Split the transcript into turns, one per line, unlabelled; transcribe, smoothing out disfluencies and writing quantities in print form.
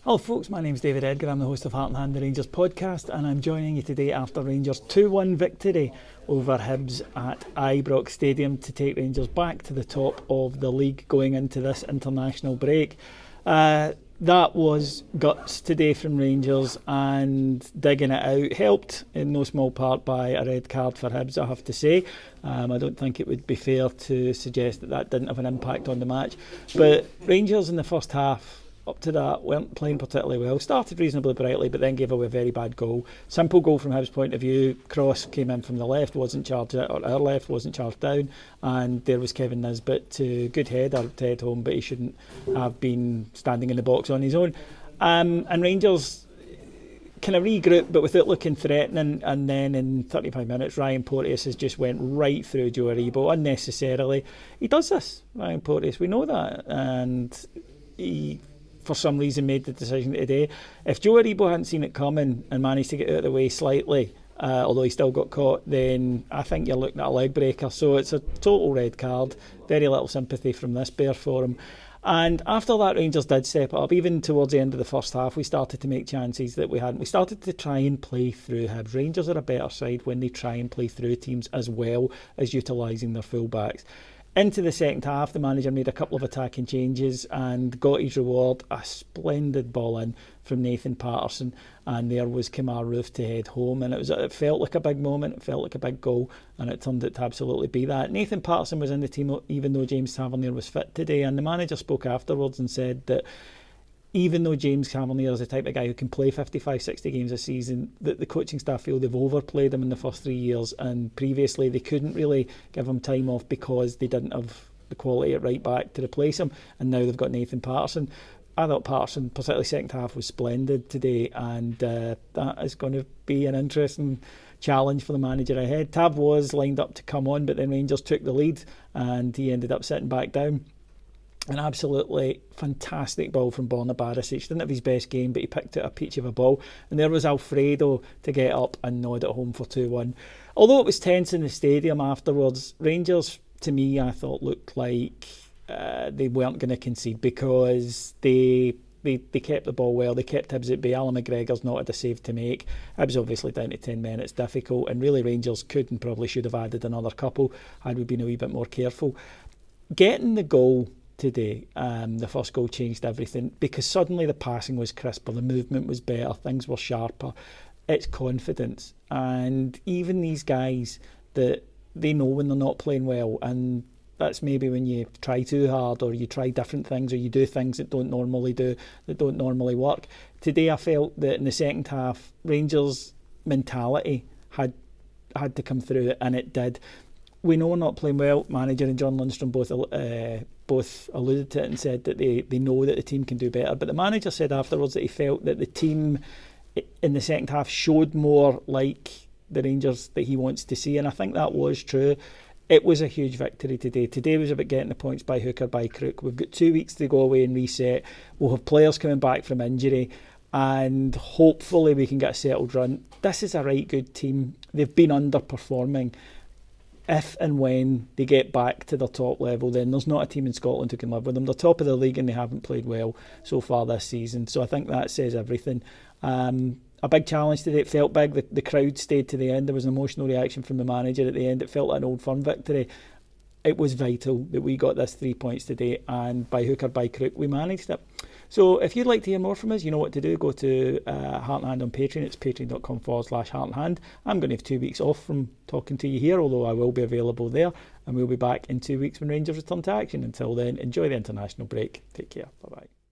Hello folks, my name's David Edgar, I'm the host of Heart and Hand, the Rangers podcast, and I'm joining you today after Rangers' 2-1 victory over Hibs at Ibrox Stadium to take Rangers back to the top of the league going into this international break. That was guts today from Rangers, and digging it out helped in no small part by a red card for Hibs, I have to say. I don't think it would be fair to suggest that didn't have an impact on the match, but Rangers in the first half up to that weren't playing particularly well. Started reasonably brightly, but then gave away a very bad goal. Simple goal from Hibs' point of view. Cross came in from the left, wasn't charged out, or our left wasn't charged down, and there was Kevin Nisbet to good header to head home, but he shouldn't have been standing in the box on his own. And Rangers kind of regroup, but without looking threatening, and then in 35 minutes Ryan Porteous has just went right through Joe Aribo unnecessarily. He does this, Ryan Porteous, we know that, and he for some reason made the decision today. If Joe Aribo hadn't seen it coming and managed to get out of the way slightly, although he still got caught, then I think you're looking at a leg breaker. So it's a total red card. Very little sympathy from this bear for him. And after that, Rangers did step up. Even towards the end of the first half, we started to make chances that we hadn't. We started to try and play through Hibs. Rangers are a better side when they try and play through teams as well as utilising their full-backs. Into the second half, the manager made a couple of attacking changes and got his reward. A splendid ball in from Nathan Patterson, and there was Kemar Roofe to head home. And it felt like a big moment, it felt like a big goal, and it turned out to absolutely be that. Nathan Patterson was in the team even though James Tavernier was fit today, and the manager spoke afterwards and said that even though James Tavernier is the type of guy who can play 55, 60 games a season, that the coaching staff feel they've overplayed him in the first 3 years, and previously they couldn't really give him time off because they didn't have the quality at right back to replace him, and now they've got Nathan Patterson. I thought Patterson, particularly second half, was splendid today, and that is going to be an interesting challenge for the manager ahead. Tav was lined up to come on, but then Rangers took the lead and he ended up sitting back down. An absolutely fantastic ball from Borna Barisic. Didn't have his best game, but he picked out a peach of a ball. And there was Alfredo to get up and nod it home for 2-1. Although it was tense in the stadium afterwards, Rangers, to me, I thought looked like they weren't going to concede because they kept the ball well. They kept Hibs at bay. Alan McGregor's not had a save to make. Hibs obviously down to 10 men. It's difficult. And really Rangers could and probably should have added another couple had we been a wee bit more careful. Getting the goal today, the first goal changed everything because suddenly the passing was crisper, the movement was better, things were sharper. It's confidence, and even these guys that they know when they're not playing well, and that's maybe when you try too hard or you try different things or you do things that don't normally work. Today I felt that in the second half Rangers' mentality had to come through, and it did. We know we're not playing well. Manager and John Lundstrom both alluded to it and said that they know that the team can do better. But the manager said afterwards that he felt that the team in the second half showed more like the Rangers that he wants to see. And I think that was true. It was a huge victory today. Today was about getting the points by hook or by crook. We've got 2 weeks to go away and reset. We'll have players coming back from injury, and hopefully we can get a settled run. This is a right good team. They've been underperforming. If and when they get back to their top level, then there's not a team in Scotland who can live with them. They're top of the league and they haven't played well so far this season. So I think that says everything. A big challenge today. It felt big. The crowd stayed to the end. There was an emotional reaction from the manager at the end. It felt like an Old Firm victory. It was vital that we got this 3 points today, and by hook or by crook we managed it. So if you'd like to hear more from us, you know what to do. Go to Heart and Hand on Patreon. It's patreon.com/Heart and Hand. I'm going to have 2 weeks off from talking to you here, although I will be available there, and we'll be back in 2 weeks when Rangers return to action. Until then, enjoy the international break. Take care. Bye-bye.